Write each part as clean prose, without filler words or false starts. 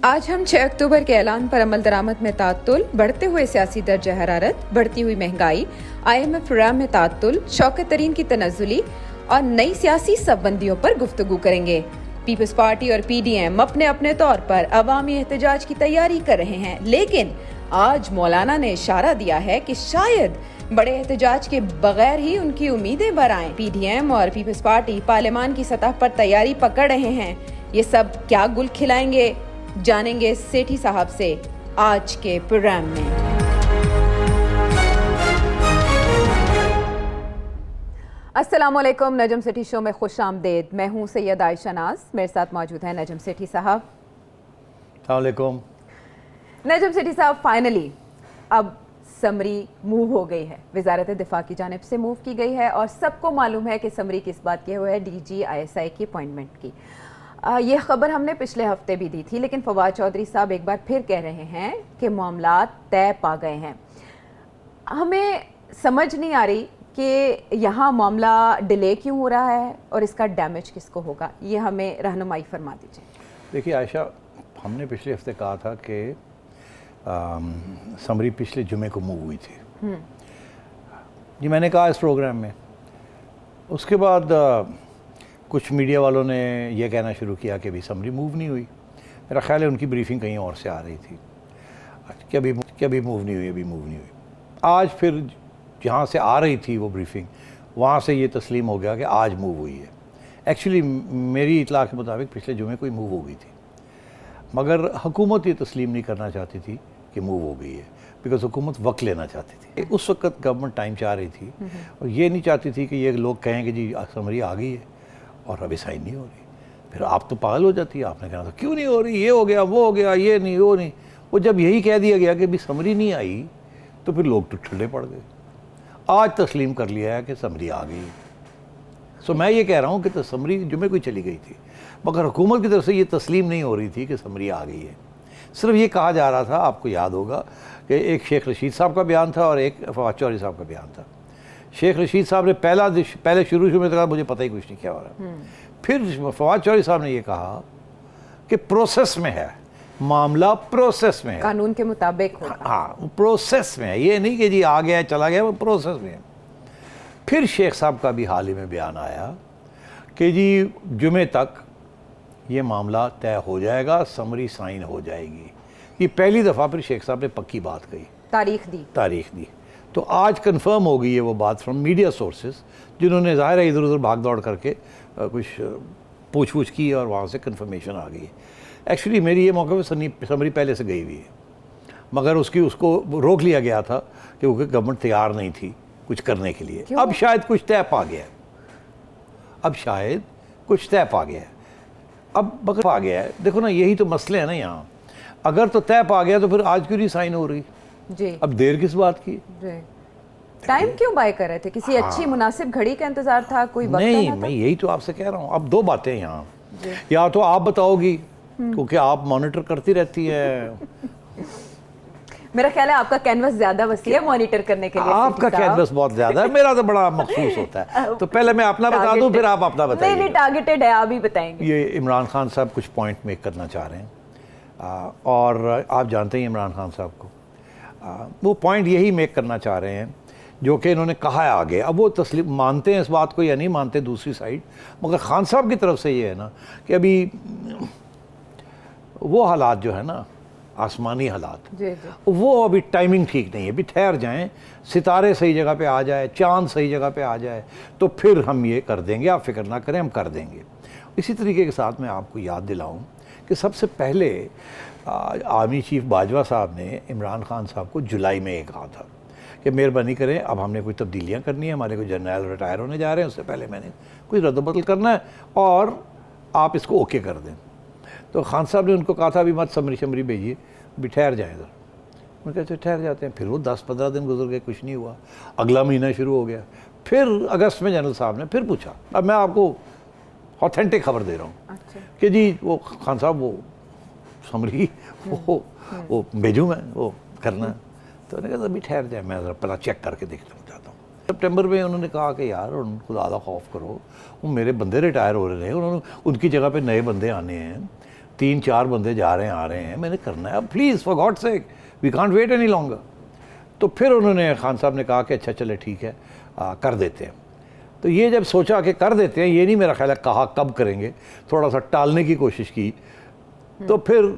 आज हम 6 अक्टूबर के ऐलान पर अमल दरामद में तातुल, बढ़ते हुए सियासी दर्जा हरारत, बढ़ती हुई महंगाई, IMF प्रोग्राम में तातुल, शौकत तरीन की तनज़्ज़ुली और नई सियासी सबबंदियों पर गुफ्तगू करेंगे। पीपल्स पार्टी और PDM अपने अपने तौर पर अवामी एहतजाज की तैयारी कर रहे हैं, लेकिन आज मौलाना ने इशारा दिया है कि शायद बड़े एहतजाज के बगैर ही उनकी उम्मीदें बर आएं। PDM और पीपल्स पार्टी पार्लियामान की सतह पर तैयारी पकड़ रहे हैं। ये सब क्या गुल खिलाएंगे, जानेंगे सेठी साहब से आज के प्रोग्राम में। अस्सलामुअलैकुम, नजम सेठी शो में खुश आमदेद। मैं हूं सैयद आयशा नाज, मेरे साथ मौजूद है नजम सेठी साहब। अस्सलामुअलैकुम। नजम सेठी साहब, फाइनली अब समरी मूव हो गई है, वजारत दिफा की जानिब से मूव की गई है और सबको मालूम है कि समरी किस बात की हुआ है, DG ISI की अपॉइंटमेंट की। ये खबर हमने पिछले हफ्ते भी दी थी, लेकिन फवाद चौधरी साहब एक बार फिर कह रहे हैं कि मामलात तय पा गए हैं। हमें समझ नहीं आ रही कि यहाँ मामला डिले क्यों हो रहा है और इसका डैमेज किसको होगा, ये हमें रहनुमाई फरमा दीजिए। देखिए आयशा, हमने पिछले हफ्ते कहा था कि समरी पिछले जुमे को मूव हुई थी। जी मैंने कहा इस प्रोग्राम में। उसके बाद कुछ मीडिया वालों ने यह कहना शुरू किया कि अभी समरी मूव नहीं हुई। मेरा ख्याल है उनकी ब्रीफिंग कहीं और से आ रही थी कि अभी मूव नहीं हुई, अभी मूव नहीं हुई। आज फिर जहाँ से आ रही थी वो ब्रीफिंग, वहाँ से ये तस्लीम हो गया कि आज मूव हुई है। एक्चुअली मेरी इतला के मुताबिक पिछले जुमे को ही मूव हो गई थी, मगर हुकूमत ये तस्लीम नहीं करना चाहती थी कि मूव हो गई है, बिकॉज हुकूमत वक्त लेना चाहती थी। उस वक्त गवर्नमेंट टाइम चाह रही थी और ये नहीं चाहती थी कि ये लोग कहें कि जी समरी आ गई है और अभी साइन नहीं हो रही। फिर आप तो पागल हो जाती है, आपने कहना था क्यों नहीं हो रही, ये हो गया वो हो गया, ये नहीं वो नहीं। वो जब यही कह दिया गया कि अभी समरी नहीं आई तो फिर लोग तो ठुल्ले पड़ गए। आज तस्लीम कर लिया है कि समरी आ गई। सो मैं ये कह रहा हूँ कि तो समरी जुमे को ही चली गई थी, मगर हुकूमत की तरफ से ये तस्लीम नहीं हो रही थी कि समरी आ गई है। सिर्फ ये कहा जा रहा था, आपको याद होगा कि एक शेख रशीद साहब का बयान था और एक फवाद चौधरी साहब का बयान था। शेख रशीद साहब ने पहले शुरू में कहा मुझे पता ही कुछ नहीं क्या हो रहा। फिर फवाद चौधरी साहब ने ये कहा कि प्रोसेस में है, मामला प्रोसेस में है, कानून के मुताबिक होगा। हाँ, प्रोसेस में है, ये नहीं कि जी आ गया चला गया, वो प्रोसेस में है। फिर शेख साहब का भी हाल ही में बयान आया कि जी जुमे तक ये मामला तय हो जाएगा, समरी साइन हो जाएगी। ये पहली दफ़ा फिर शेख साहब ने पक्की बात कही, तारीख दी। तो आज कंफर्म हो गई है वो बात फ्रॉम मीडिया सोर्सेज, जिन्होंने ज़ाहिर है इधर उधर भाग दौड़ करके कुछ पूछ की और वहाँ से कंफर्मेशन आ गई है। एक्चुअली मेरी ये मौके पर समरी पहले से गई हुई है, मगर उसको रोक लिया गया था क्योंकि गवर्नमेंट तैयार नहीं थी कुछ करने के लिए। अब शायद कुछ तय पा गया है, अब बगैर आ गया है। देखो ना, यही तो मसले हैं ना यहाँ। अगर तो तय पा गया तो फिर आज क्यों नहीं साइन हो रही जी? अब देर किस बात की? टाइम क्यों बाय कर रहे थे? किसी अच्छी मुनासिब घड़ी का इंतजार था? कोई वक्त नहीं, मैं यही तो आपसे कह रहा हूँ। अब दो बातें यहाँ, या तो आप बताओगी क्योंकि आप मॉनिटर करती रहती है। मेरा ख्याल है आपका कैनवस ज्यादा वसी है मॉनिटर करने के लिए। आपका कैनवस बहुत ज्यादा है, मेरा तो बड़ा मखसूस होता है। तो पहले मैं अपना बता दूं, फिर आप अपना बताइए। नहीं, टारगेटेड है, आप ही बताएंगे। ये इमरान खान साहब कुछ पॉइंट मेक करना चाह रहे हैं और आप जानते हैं इमरान खान साहब को। वो पॉइंट यही मेक करना चाह रहे हैं जो कि इन्होंने कहा है आगे। अब वो तस्लीम मानते हैं इस बात को या नहीं मानते दूसरी साइड, मगर खान साहब की तरफ से ये है ना कि अभी वो हालात जो है ना, आसमानी हालात, वो अभी टाइमिंग ठीक नहीं है। अभी ठहर जाएं, सितारे सही जगह पे आ जाए, चांद सही जगह पे आ जाए, तो फिर हम ये कर देंगे, आप फिक्र ना करें, हम कर देंगे। इसी तरीके के साथ मैं आपको याद दिलाऊं कि सबसे पहले आर्मी चीफ बाजवा साहब ने इमरान खान साहब को जुलाई में ये कहा था कि मेहरबानी करें, अब हमने कोई तब्दीलियाँ करनी है, हमारे कोई जनरल रिटायर होने जा रहे हैं, उससे पहले मैंने कुछ रद्द-बदल करना है और आप इसको ओके कर दें। तो खान साहब ने उनको कहा था अभी मत समरी भेजिए, अभी ठहर जाए इधर। उन्होंने कहा ठहर जाते हैं। फिर वो 10-15 दिन गुजर गए, कुछ नहीं हुआ। अगला महीना शुरू हो गया। फिर अगस्त में जनरल साहब ने फिर पूछा। अब मैं आपको ऑथेंटिक खबर दे रहा हूँ कि जी वो खान साहब वो समरी वो भेजूँ मैं वो करना। तो उन्होंने कहा अभी ठहर जाए, मैं ज़रा पहला चेक करके देखना चाहता हूँ। सितंबर में उन्होंने कहा कि यार उनको ज़्यादा खौफ करो, वो मेरे बंदे रिटायर हो रहे हैं, उन्होंने उनकी जगह पे नए बंदे आने हैं, 3-4 बंदे जा रहे हैं आ रहे हैं, मैंने करना है अब, please for God sake we can't wait any longer. तो फिर उन्होंने खान साहब ने कहा कि अच्छा चले ठीक है कर देते हैं। तो ये जब सोचा कि कर देते हैं, ये नहीं मेरा ख्याल है कहा कब करेंगे, थोड़ा सा टालने की कोशिश की, तो फिर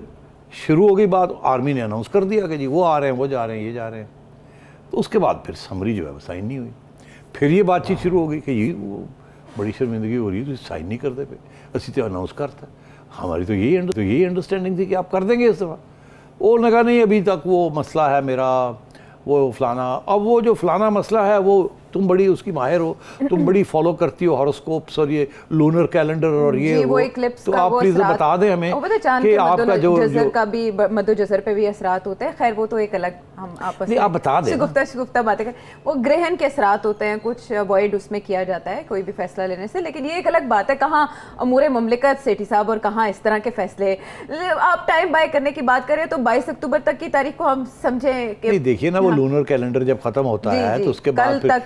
शुरू हो गई बात, आर्मी ने अनाउंस कर दिया कि जी वो आ रहे हैं, वो जा रहे हैं, ये जा रहे हैं। तो उसके बाद फिर समरी जो है वो साइन नहीं हुई। फिर ये बातचीत शुरू हो गई कि ये वो बड़ी शर्मिंदगी हो रही है, तो साइन नहीं करते पे, असी तो अनाउंस करता। हमारी तो यही अंडरस्टैंडिंग थी कि आप कर देंगे इस दफ़ा। वो लगा नहीं अभी तक वो मसला है मेरा, वो फलाना। अब वो जो फलाना मसला है वो तुम बड़ी उसकी माहिर हो, तुम बड़ी फॉलो करती हो हॉरोस्कोप्स और ये लूनर कैलेंडर और ये वो इक्लिप्स तो का आप वो प्लीज बता दें हमें कि आपका जो का भी मध्य जज़र पे भी असरात होते हैं। खैर वो तो एक अलग हम आपस में आप बता दें शगुफ्ता बातें करें। वो ग्रहण के असरात होते हैं, कुछ अवॉइड उसमें किया जाता है कोई भी फैसला लेने से, लेकिन ये एक अलग बात है कहाँ अमूर मुमलिकत सेठी साहब और कहाँ इस तरह के फैसले। आप टाइम बाय करने की बात करें तो 22 अक्टूबर तक की तारीख को हम समझें कि देखिए ना वो लूनर कैलेंडर जब खत्म होता है तो उसके बाद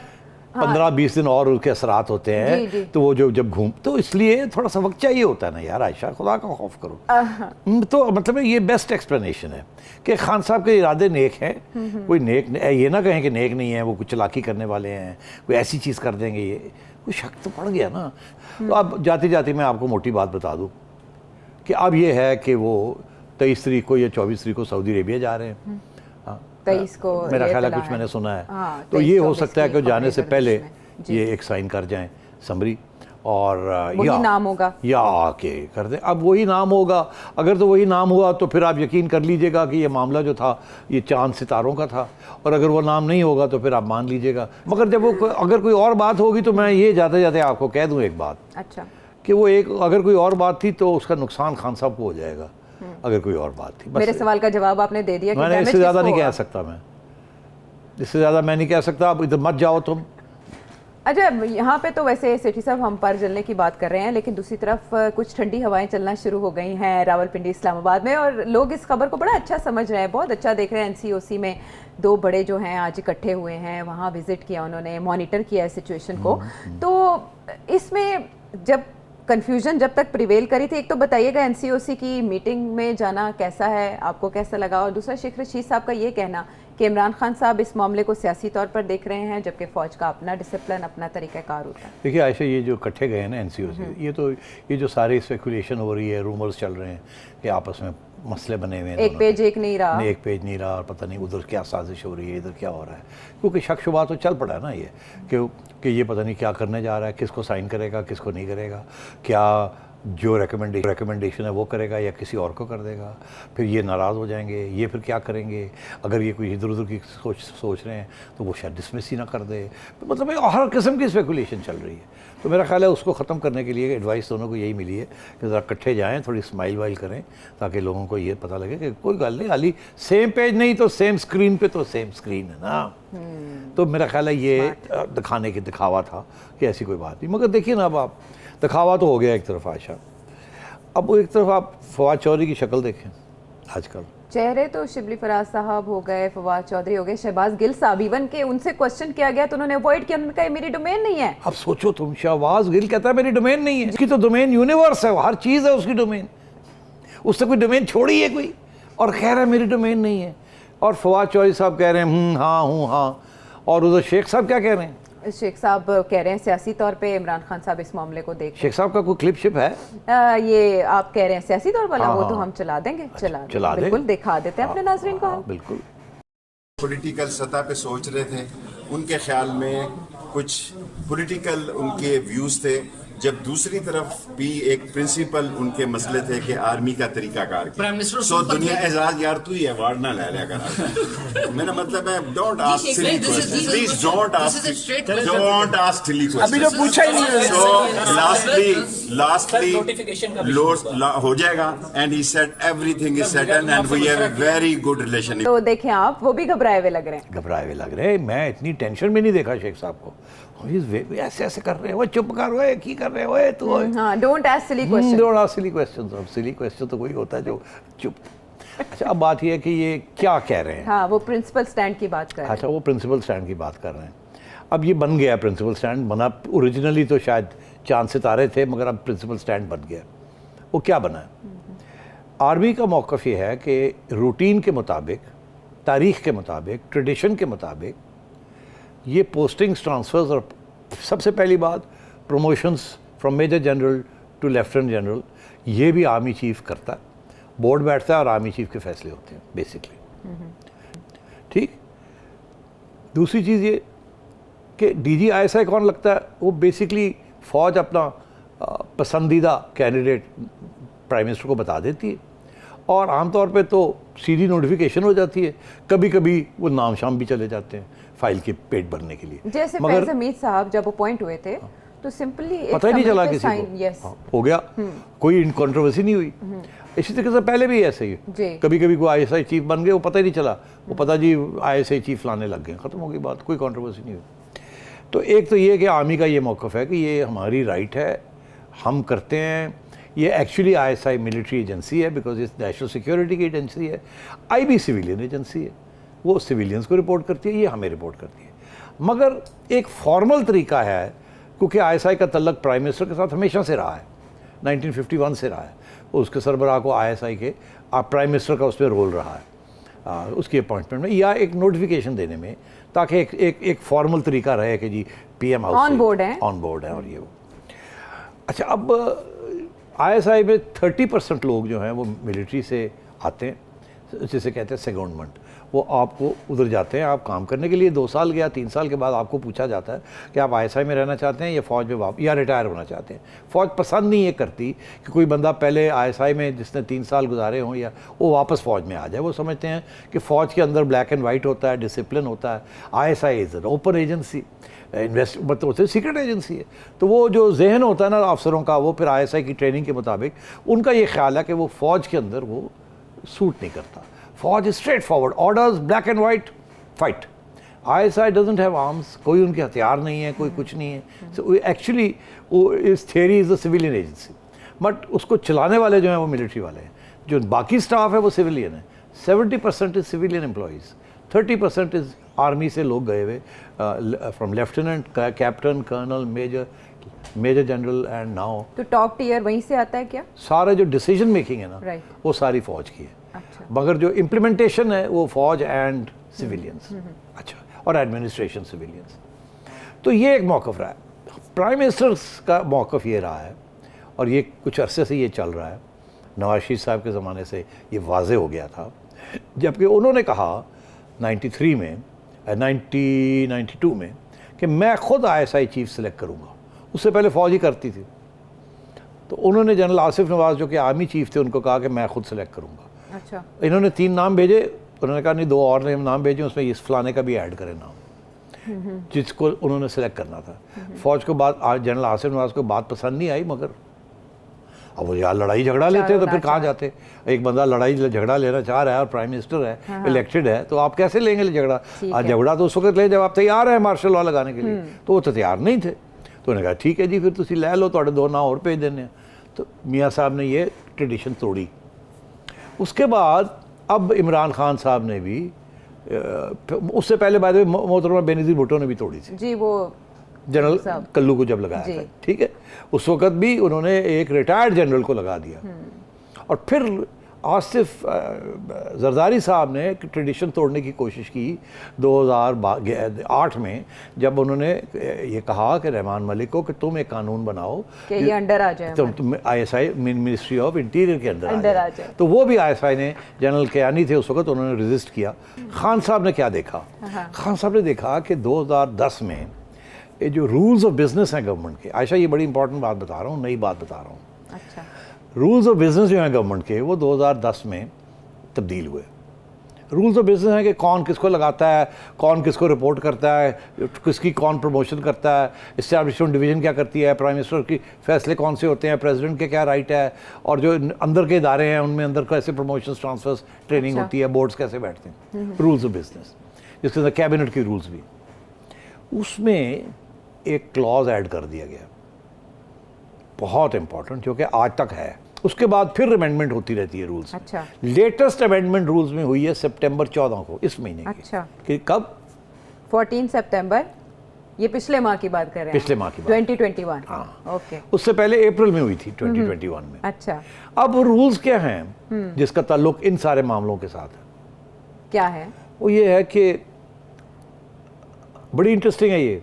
15-20 दिन और उसके असरात होते हैं। तो वो जब घूम, तो इसलिए थोड़ा सा वक्त चाहिए होता है ना यार आयशा, खुदा का खौफ करो। तो मतलब ये बेस्ट एक्सप्लेनेशन है कि खान साहब के इरादे नेक हैं। कोई नेक ये ना कहें कि नेक नहीं है, वो कुछ चलाकी करने वाले हैं, कोई ऐसी चीज़ कर देंगे, ये कोई शक तो पड़ गया ना। तो अब जाती जाती मैं आपको मोटी बात बता दूँ कि अब ये है कि वो 23 तारीख को या 24 तारीख को सऊदी अरेबिया जा रहे हैं। 23 को मेरा ख्याल है कुछ मैंने सुना है। तो ये हो सकता है कि जाने से पहले ये एक साइन कर जाएं समरी, और वही नाम होगा या आके कर दें। अब वही नाम होगा, अगर तो वही नाम हुआ तो फिर आप यकीन कर लीजिएगा कि ये मामला जो था ये चांद सितारों का था, और अगर वो नाम नहीं होगा तो फिर आप मान लीजिएगा। मगर जब वो अगर कोई और बात होगी तो मैं ये जाते जाते आपको कह दूँ एक बात, अच्छा, कि वो एक अगर कोई और बात थी तो उसका नुकसान खान साहब को हो जाएगा अगर कोई और बात थी। मेरे सवाल का जवाब आपने दे दिया। मैंने इससे ज़्यादा नहीं कह सकता, मैं इससे ज़्यादा मैं नहीं कह सकता। आप इधर मत जाओ तुम। अच्छा, यहाँ पे तो वैसे सेठी साहब हम पर जलने की बात कर रहे हैं, लेकिन दूसरी तरफ कुछ ठंडी हवाएं चलना शुरू हो गई हैं रावलपिंडी इस्लामाबाद में, और लोग इस खबर को बड़ा अच्छा समझ रहे हैं, बहुत अच्छा देख रहे हैं। एनसीओसी में 2 बड़े जो हैं आज इकट्ठे हुए हैं, वहाँ विजिट किया उन्होंने, मॉनिटर किया है सिचुएशन को। तो इसमें जब कन्फ्यूजन जब तक प्रिवेल करी थी, एक तो बताइएगा एनसीओसी की मीटिंग में जाना कैसा है, आपको कैसा लगा, और दूसरा शेख रशीद साहब का ये कहना कि इमरान खान साहब इस मामले को सियासी तौर पर देख रहे हैं, जबकि फ़ौज का अपना डिसिप्लिन, अपना तरीक़ाकार होता है। देखिए आयशा, ये जो इकट्ठे गए हैं ना एनसीओसी, ये जो सारी स्पेकुलेशन हो रही है, रूमर्स चल रहे हैं कि आपस में मसले बने हुए हैं, एक पेज एक नहीं रहा, एक पेज नहीं रहा, और पता नहीं उधर क्या साजिश हो रही है, इधर क्या हो रहा है, क्योंकि शक शुबा तो चल पड़ा है ना ये कि ये पता नहीं क्या करने जा रहा है, किसको साइन करेगा, किसको नहीं करेगा, क्या जो रिकमेंडेशन है वो करेगा या किसी और को कर देगा, फिर ये नाराज़ हो जाएंगे, ये फिर क्या करेंगे, अगर ये कोई इधर उधर की सोच रहे हैं तो वो शायद डिसमिस ही ना कर दे। तो मतलब हर किस्म की स्पेकुलेशन चल रही है। तो मेरा ख्याल है उसको ख़त्म करने के लिए एडवाइस दोनों को यही मिली है कि ज़रा इकट्ठे जाएँ, थोड़ी स्माइल वाइल करें, ताकि लोगों को ये पता लगे कि कोई गल नहीं, हाली सेम पेज नहीं तो सेम स्क्रीन पे तो सेम स्क्रीन है ना। तो मेरा ख्याल है ये दिखाने की दिखावा था कि ऐसी कोई बात नहीं। मगर देखिए ना, अब आप दिखावा तो हो गया एक तरफ आयशा, अब वो एक तरफ आप फवाद चौधरी की शक्ल देखें आजकल, चेहरे तो शिबली फराज साहब हो गए, फवाद चौधरी हो गए, शहबाज गिल साहब, इवन के उनसे क्वेश्चन किया गया तो उन्होंने अवॉइड किया, उन्होंने कहा मेरी डोमेन नहीं है। अब सोचो तुम, शहबाज गिल कहता है मेरी डोमेन नहीं है, उसकी तो डोमेन यूनिवर्स है, हर चीज़ है उसकी डोमेन, उससे कोई डोमेन छोड़ी है कोई, और कह रहा है मेरी डोमेन नहीं है। और फवाद चौधरी साहब कह रहे हैं हाँ, और उधर शेख साहब क्या कह रहे हैं? शेख साहब कह रहे हैं सियासी तौर पे इमरान खान साहब इस मामले को देख। शेख साहब का कोई क्लिप शिप है? ये आप कह रहे हैं सियासी तौर वाला, वो तो हम चला देंगे, चला बिल्कुल दिखा देते हैं अपने नाज़रीन को। बिल्कुल पॉलिटिकल सतह पे सोच रहे थे, उनके ख्याल में कुछ पॉलिटिकल उनके व्यूज थे, जब दूसरी तरफ भी एक प्रिंसिपल उनके मसले थे कि आर्मी का तरीकाकार सो दुनिया एजाज यार तू ही अवार्ड ना ले लिया कर। मेरा मतलब है don't ask silly questions, please don't ask silly questions, अभी तो पूछा ही नहीं। सो लास्टली हो जाएगा, and he said everything is settled and we have a very good relation. तो देखें आप, वो भी घबराए हुए लग रहे हैं, घबराए हुए लग रहे हैं। मैं इतनी टेंशन में नहीं देखा शेख साहब को, ऐसे ऐसे कर रहे हो, चुप कर रहे की कर रहे हो तू, don't ask silly question, don't ask silly questions. अब सिली क्वेश्चन तो कोई होता है जो चुप। अच्छा, अब बात ये है कि ये क्या कह रहे हैं? हाँ, वो प्रिंसिपल स्टैंड की बात कर रहे हैं। अच्छा, वो प्रिंसिपल स्टैंड की बात कर रहे हैं। अब ये बन गया प्रिंसिपल स्टैंड, बना ओरिजिनली तो शायद चांद सितारे थे, मगर अब प्रिंसिपल स्टैंड बन गया। वो क्या बना है? आर्मी का मौक़िफ़ ये है कि रूटीन के मुताबिक, तारीख़ के मुताबिक, ट्रेडिशन के मुताबिक ये पोस्टिंग्स, ट्रांसफ़र्स और सबसे पहली बात promotions from major general to lieutenant general, ये भी आर्मी चीफ करता है। बोर्ड बैठता है और आर्मी चीफ के फैसले होते हैं बेसिकली। ठीक। दूसरी चीज़ ये कि डीजी आईएसआई कौन लगता है, वो बेसिकली फ़ौज अपना पसंदीदा कैंडिडेट प्राइम मिनिस्टर को बता देती है और आमतौर पे तो सीधी नोटिफिकेशन हो जाती है। कभी कभी वो नाम शाम भी चले जाते हैं फाइल के पेट भरने के लिए। जैसे फैज़ हमीद साहब जब अपॉइंट हुए थे तो सिंपली पता ही नहीं चला किसी को, हो गया, कोई कंट्रोवर्सी नहीं हुई। इसी तरीके से पहले भी ऐसे ही कभी कभी कोई आईएसआई चीफ बन गए, वो पता ही नहीं चला, वो पता जी आईएसआई चीफ लाने लग गए, ख़त्म हो गई बात, कोई कंट्रोवर्सी नहीं हुई। तो एक तो ये कि आर्मी का ये मौक़िफ़ है कि ये हमारी राइट है, हम करते हैं। ये एक्चुअली आईएसआई मिलिट्री एजेंसी है बिकॉज ये नेशनल सिक्योरिटी की एजेंसी है। आईबी सिविलियन एजेंसी है, वो सिविलियंस को रिपोर्ट करती है, ये हमें रिपोर्ट करती है। मगर एक फॉर्मल तरीका है, क्योंकि आईएसआई का तल्लक प्राइम मिनिस्टर के साथ हमेशा से रहा है, 1951 से रहा है। उसके सरबराह को आईएसआई के प्राइम मिनिस्टर का उसमें रोल रहा है, उसकी अपॉइंटमेंट में या एक नोटिफिकेशन देने में, ताकि एक फॉर्मल तरीका रहे कि जी पीएम हाउस ऑन बोर्ड है और ये वो। अच्छा, अब आईएसआई में 30% लोग जो हैं वो मिलिट्री से आते हैं, जिसे कहते हैं सेगमेंट। वो आपको उधर जाते हैं, आप काम करने के लिए 2 साल या 3 साल के बाद आपको पूछा जाता है कि आप आईएसआई में रहना चाहते हैं या फ़ौज में या रिटायर होना चाहते हैं। फ़ौज पसंद नहीं ये करती कि कोई बंदा पहले आईएसआई में जिसने 3 साल गुजारे हों या वो वापस फ़ौज में आ जाए। वो समझते हैं कि फ़ौज के अंदर ब्लैक एंड वाइट होता है, डिसिप्लिन होता है। ISI is an open agency, मतलब सीक्रेट एजेंसी है। तो वो जो जहन होता है ना अफसरों का, वो फिर आईएसआई की ट्रेनिंग के मुताबिक उनका ये ख्याल है कि वो फ़ौज के अंदर वो सूट नहीं करता। फौज straight forward, orders black and white, fight. ISI doesn't have arms, कोई उनके हथियार नहीं है, कोई कुछ नहीं है। सो एक्चुअली वो इस theory is a civilian agency, but उसको चलाने वाले जो हैं वो मिलिट्री वाले हैं। जो बाकी स्टाफ है वो सिविलियन है। 70% is civilian employees, 30% is army से लोग गए हुए, from lieutenant, captain, colonel, major general and now. तो टॉप टियर वहीं से आता है क्या? सारे जो डिसीजन मेकिंग है ना, वो सारी फौज की है। अच्छा। मगर जो इम्प्लीमेंटेशन है वो फौज एंड सिविलियंस, अच्छा, और एडमिनिस्ट्रेशन सिविलियंस। तो ये एक मौक़िफ़ रहा है। प्राइम मिनिस्टर का मौक़िफ़ ये रहा है और ये कुछ अरसे से ये चल रहा है। नवाज शरीफ साहब के ज़माने से ये वाज़े हो गया था, जबकि उन्होंने कहा 93 में 1992 में कि मैं ख़ुद आईएसआई चीफ सेलेक्ट करूँगा। उससे पहले फ़ौज ही करती थी। तो उन्होंने जनरल आसिफ नवाज़ जो कि आर्मी चीफ थे उनको कहा कि मैं ख़ुद सेलेक्ट करूँगा। अच्छा। इन्होंने 3 नाम भेजे, उन्होंने कहा नहीं 2 और नाम भेजे, उसमें इस फलाने का भी ऐड करें नाम, जिसको उन्होंने सेलेक्ट करना था। फ़ौज को बात, जनरल आसिफ नवाज़ को बात पसंद नहीं आई, मगर अब वो यार लड़ाई झगड़ा लेते हैं तो फिर कहाँ जाते। एक बंदा लड़ाई झगड़ा लेना चाह रहा है और प्राइम मिनिस्टर है, इलेक्टेड है, तो आप कैसे लेंगे झगड़ा? आज झगड़ा तो उस वक्त ले जब आप तैयार हैं मार्शल लॉ लगाने के लिए, तो वो तो तैयार नहीं थे। तो उन्होंने कहा ठीक है जी, फिर तुम लै लो, थोड़े 2 नाम और भेज देने। तो मियाँ साहब ने ये ट्रेडिशन तोड़ी। उसके बाद अब इमरान खान साहब ने भी, उससे पहले बाद में मोहतरमा बेनज़ीर भुट्टो ने भी तोड़ी थी जी, वो जनरल कल्लू को जब लगाया था, ठीक है, उस वक़्त भी उन्होंने एक रिटायर्ड जनरल को लगा दिया। और फिर आसिफ जरदारी साहब ने ट्रेडिशन तोड़ने की कोशिश की 2008 में, जब उन्होंने ये कहा कि रहमान मलिक को कि तुम एक कानून बनाओ कि ये अंडर आ जाए, तुम आईएसआई मिनिस्ट्री ऑफ इंटीरियर के अंदर आ जाए। तो वो भी आईएसआई ने, जनरल कयानी थे उस वक्त, उन्होंने रेजिस्ट किया। खान साहब ने क्या देखा? खान साहब ने देखा कि 2010 में ये जो रूल्स ऑफ बिजनेस हैं गवर्नमेंट के, आयशा ये बड़ी इंपॉर्टेंट बात बता रहा हूँ, नई बात बता रहा हूँ। अच्छा। रूल्स ऑफ बिजनेस जो हैं गवर्नमेंट के, वो 2010 में तब्दील हुए। रूल्स ऑफ बिजनेस हैं कि कौन किसको लगाता है, कौन किसको रिपोर्ट करता है, किसकी कौन प्रमोशन करता है, इस्टेब्लिशमेंट डिवीज़न क्या करती है, प्राइम मिनिस्टर की फैसले कौन से होते हैं, प्रेसिडेंट के क्या राइट है, और जो अंदर के इदारे हैं उनमें अंदर कैसे प्रमोशन, ट्रांसफर्स, ट्रेनिंग होती है, बोर्ड्स कैसे बैठते हैं। रूल्स ऑफ बिजनेस, जिसके अंदर कैबिनेट के रूल्स भी। उसमें एक क्लॉज ऐड कर दिया गया, बहुत इंपॉर्टेंट, जो कि आज तक है। उसके बाद फिर अमेंडमेंट होती रहती है रूल्स। अच्छा। लेटेस्ट अमेंडमेंट रूल्स में हुई है सितंबर 14 को, इस महीने की। अच्छा। कि कब? 14 सितंबर ये पिछले माह की बात कर रहे हैं? पिछले माह की बात। 2021। हाँ। ओके। उससे पहले अप्रैल में हुई थी 2021 में। अच्छा, अब रूल्स क्या हैं जिसका ताल्लुक इन सारे मामलों के साथ है? क्या है? वो ये है कि बड़ी इंटरेस्टिंग है ये,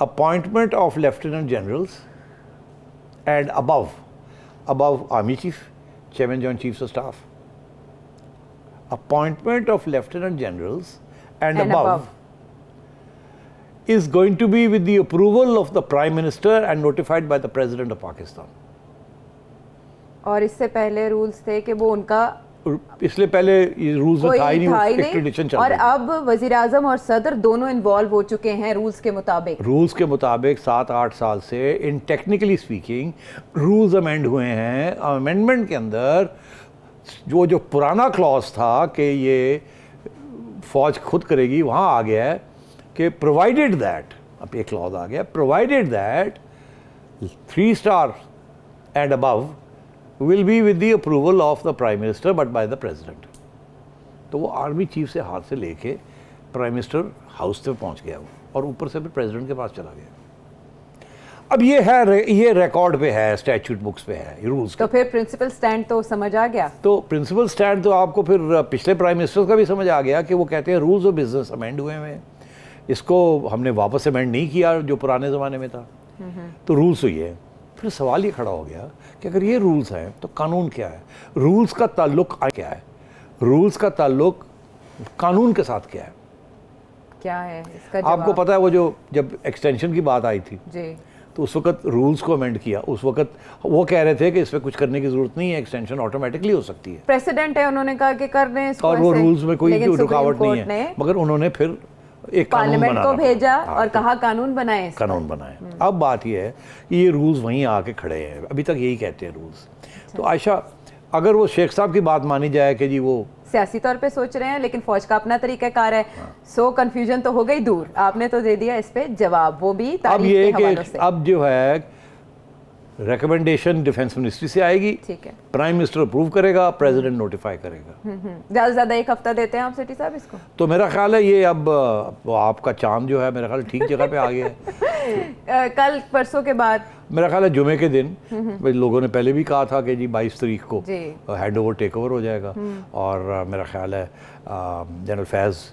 appointment of lieutenant generals and above army chief, chairman joint chiefs of staff, appointment of lieutenant generals and above is going to be with the approval of the Prime Minister and notified by the President of Pakistan. और इससे पहले rules थे कि वो उनका इसलिए पहले ये रूल्स में था ही नहीं, एक्स्ट्रेडिशन चल और रही थी। अब वजीर आजम और सदर दोनों इन्वॉल्व हो चुके हैं रूल्स के मुताबिक। रूल्स के मुताबिक 7-8 साल से इन टेक्निकली स्पीकिंग रूल्स अमेंड हुए हैं। अमेंडमेंट के अंदर जो पुराना क्लॉज था कि ये फौज खुद करेगी, वहाँ आ गया है कि प्रोवाइडेड दैट, अब एक क्लॉज आ गया, provided that 3 star and above will be with the approval of the Prime Minister but by the President. तो वो आर्मी चीफ से हाथ से लेके प्राइम मिनिस्टर हाउस तक पहुंच गया वो, और ऊपर से फिर प्रेसिडेंट के पास चला गया। अब ये रिकॉर्ड पे है, स्टैट्यूट बुक्स पे है, रूल्स। तो फिर प्रिंसिपल स्टैंड तो समझ आ गया। तो प्रिंसिपल स्टैंड तो आपको फिर पिछले प्राइम मिनिस्टर का भी समझ आ गया कि वो कहते हैं रूल्स ऑफ बिजनेस अमेंड हुए हैं, इसको हमने वापस अमेंड नहीं किया जो पुराने ज़माने में था, तो रूल्स हुई है। फिर सवाल ये खड़ा हो गया कि अगर ये रूल्स हैं तो कानून क्या है? रूल्स का ताल्लुक क्या है? रूल्स का ताल्लुक कानून के साथ क्या है? क्या है इसका जवाब? आपको पता है वो जो जब एक्सटेंशन की बात आई थी जी, तो उस वक्त रूल्स को अमेंड किया, उस वक्त वो कह रहे थे कि इसमें कुछ करने की जरूरत नहीं है, एक्सटेंशन ऑटोमेटिकली हो सकती है, प्रेसिडेंट है, उन्होंने कहा कि कर दें इसको और वो ऐसे। रूल्स में कोई लेकिन रुकावट सुप्रीम नहीं कोर्ट है, ने मगर उन्होंने फिर एक पार्लियामेंट को भेजा हाँ, और कहा कानून बनाए इसका। कानून बनाए। अब बात यह है कि ये रूल्स वहीं आके खड़े हैं, अभी तक यही कहते हैं रूल्स। तो आयशा, अगर वो शेख साहब की बात मानी जाए कि जी वो सियासी तौर पे सोच रहे हैं, लेकिन फौज का अपना तरीकाकार है, सो कंफ्यूजन तो हो गई दूर। आपने तो दे दिया इस पे जवाब, वो भी अब तारीख ये के हवालों से। अब जो है रिकमेंडेशन डिफेंस मिनिस्ट्री से आएगी, ठीक है, प्राइम मिनिस्टर अप्रूव करेगा, प्रेसिडेंट नोटिफाई करेगा। ज्यादा से ज्यादा 1 हफ्ता देते हैं आप सेठी साहब इसको? तो मेरा ख्याल है ये अब वो आपका चांद जो है मेरा ख्याल ठीक जगह पे आ गया है। कल परसों के बाद मेरा ख्याल है जुमे के दिन भाई लोगों ने पहले भी कहा था कि जी 22 तारीख को जी हैंड ओवर टेक ओवर हो जाएगा, और मेरा ख्याल है जनरल फैज़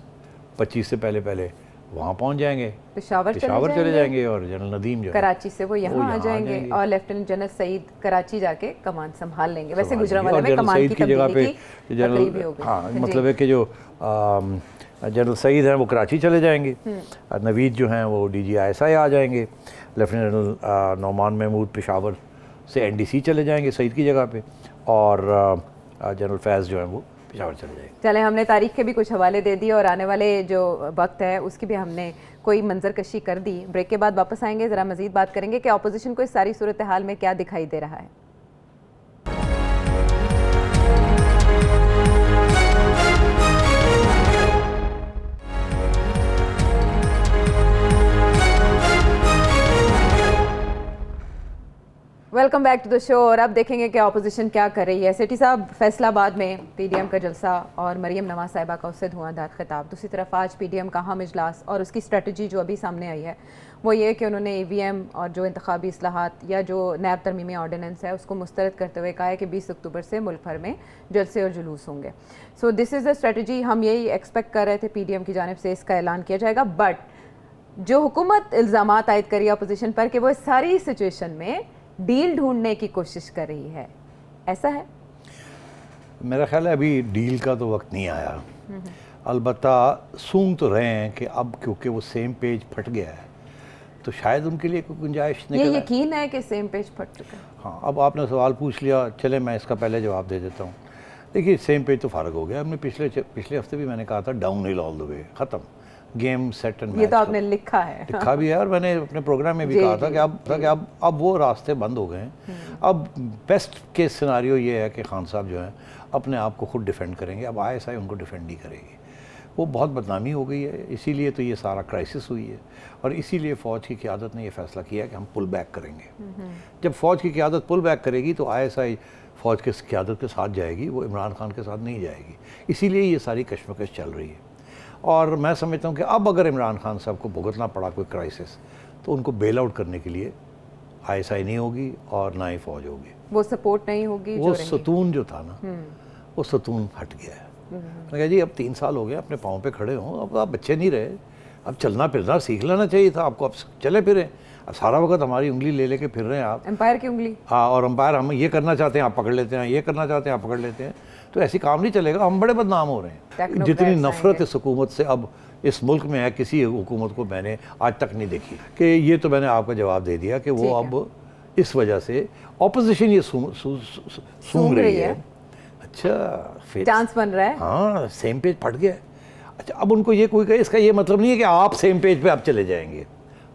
25 से पहले वहाँ पहुँच जाएंगे, पेशावर चले जाएंगे, और जनरल नदीम जो है कराची से वो यहाँ आ जाएंगे, और लेफ्टिनेंट जनरल सईद कराची जाके कमान संभाल लेंगे। वैसे गुजरांवाला में कमान की तब्दीली की तकरीब भी हो गई। हाँ, मतलब है कि जो जनरल सईद हैं वो कराची चले जाएंगे, नवीद जो हैं वो DGI आ जाएंगे, लेफ्टिनेंट जनरल नौमान महमूद पेशावर से NDC चले जाएंगे सईद की जगह पे, और जनरल फैज़ जो हैं वो पेशावर चले जाएंगे। चले, हमने तारीख के भी कुछ हवाले दे दिए और आने वाले जो वक्त है उसकी भी हमने कोई मंजर कशी कर दी। ब्रेक के बाद वापस आएंगे, ज़रा मज़ीद बात करेंगे कि अपोजिशन को इस सारी सूरत हाल में क्या दिखाई दे रहा है। Welcome back to the show. और अब देखेंगे कि अपोजिशन क्या कर रही है। सेठी साहब, फैसलाबाद में PDM का जलसा और मरियम नवाज साहिबा का उससे धुआंधार खिताब। दूसरी तरफ आज PDM का अहम इजलास और उसकी स्ट्रेटजी जो अभी सामने आई है वो ये कि उन्होंने EVM और जो इंतखाबी इस्लाहात या जो नैब तरमीमी ऑर्डिनेंस है उसको मुस्तरद करते हुए कहा है कि 20 अक्टूबर से मुल्क भर में जलसे और जुलूस होंगे। So this is the strategy. हम यही एक्सपेक्ट कर रहे थे PDM की जानिब से इसका ऐलान किया जाएगा, बट जो हुकूमत इल्ज़ामात आयद करी अपोजिशन पर कि वो इस सारी सिचुएशन में डील ढूंढने की कोशिश कर रही है, ऐसा है? मेरा ख्याल है अभी डील का तो वक्त नहीं आया। अलबत्ता सूंघ तो रहे हैं कि अब क्योंकि वो सेम पेज फट गया है तो शायद उनके लिए कोई गुंजाइश निकल ये आए। यकीन है किसेम पेज फट चुका है? हाँ, अब आपने सवाल पूछ लिया, चले मैं इसका पहले जवाब दे देता हूँ। देखिए, सेम पेज तो फारग हो गया। हमने पिछले हफ्ते भी मैंने कहा था down hill all the way, ख़त्म, गेम सेट एंड मैच। ये तो आपने लिखा है, लिखा भी है, और मैंने अपने प्रोग्राम में भी कहा था कि अब वो रास्ते बंद हो गए हैं। अब बेस्ट केस सिनारियो ये है कि खान साहब जो है अपने आप को खुद डिफेंड करेंगे। अब ISI उनको डिफेंड नहीं करेगी, वो बहुत बदनामी हो गई है, इसीलिए तो ये सारा क्राइसिस हुई है, और इसीलिए फ़ौज की क़यादत ने ये फ़ैसला किया कि हम पुल बैक करेंगे। जब फ़ौज की क़यादत पुल बैक करेगी तो ISI फ़ौज के क़यादत के साथ जाएगी, वो इमरान खान के साथ नहीं जाएगी। इसीलिए ये सारी कश्मकश चल रही है। और मैं समझता हूँ कि अब अगर इमरान खान साहब को भुगतना पड़ा कोई क्राइसिस तो उनको बेल आउट करने के लिए ISI नहीं होगी और ना ही फौज होगी। वो सपोर्ट नहीं होगी, वो जो सतून जो था ना, वो सतून हट गया है। मैं कहा जी अब 3 साल हो गए अपने पाँव पे खड़े हों, अब आप बच्चे नहीं रहे, अब चलना फिरना सीख लेना चाहिए था आपको, अब चले फिरें। अब सारा वक्त हमारी उंगली ले लेके फिर रहे हैं आप, एम्पायर की उंगली। हाँ, और अंपायर हम ये करना चाहते हैं आप पकड़ लेते हैं, ये करना चाहते हैं आप पकड़ लेते हैं, तो ऐसी काम नहीं चलेगा, हम बड़े बदनाम हो रहे हैं। टेक्नोक्रेट्स जितनी नफरत आएंगे। इस हुकूमत से अब इस मुल्क में है, किसी हुकूमत को मैंने आज तक नहीं देखी। कि ये तो मैंने आपको जवाब दे दिया कि वो अब इस वजह से ऑपोजिशन ये सूंघ रही है। अच्छा, फिर चांस बन रहा है। हाँ, सेम पेज फट गया। अच्छा, अब उनको ये कोई कहे, इसका ये मतलब नहीं है कि आप सेम पेज पे आप चले जाएंगे,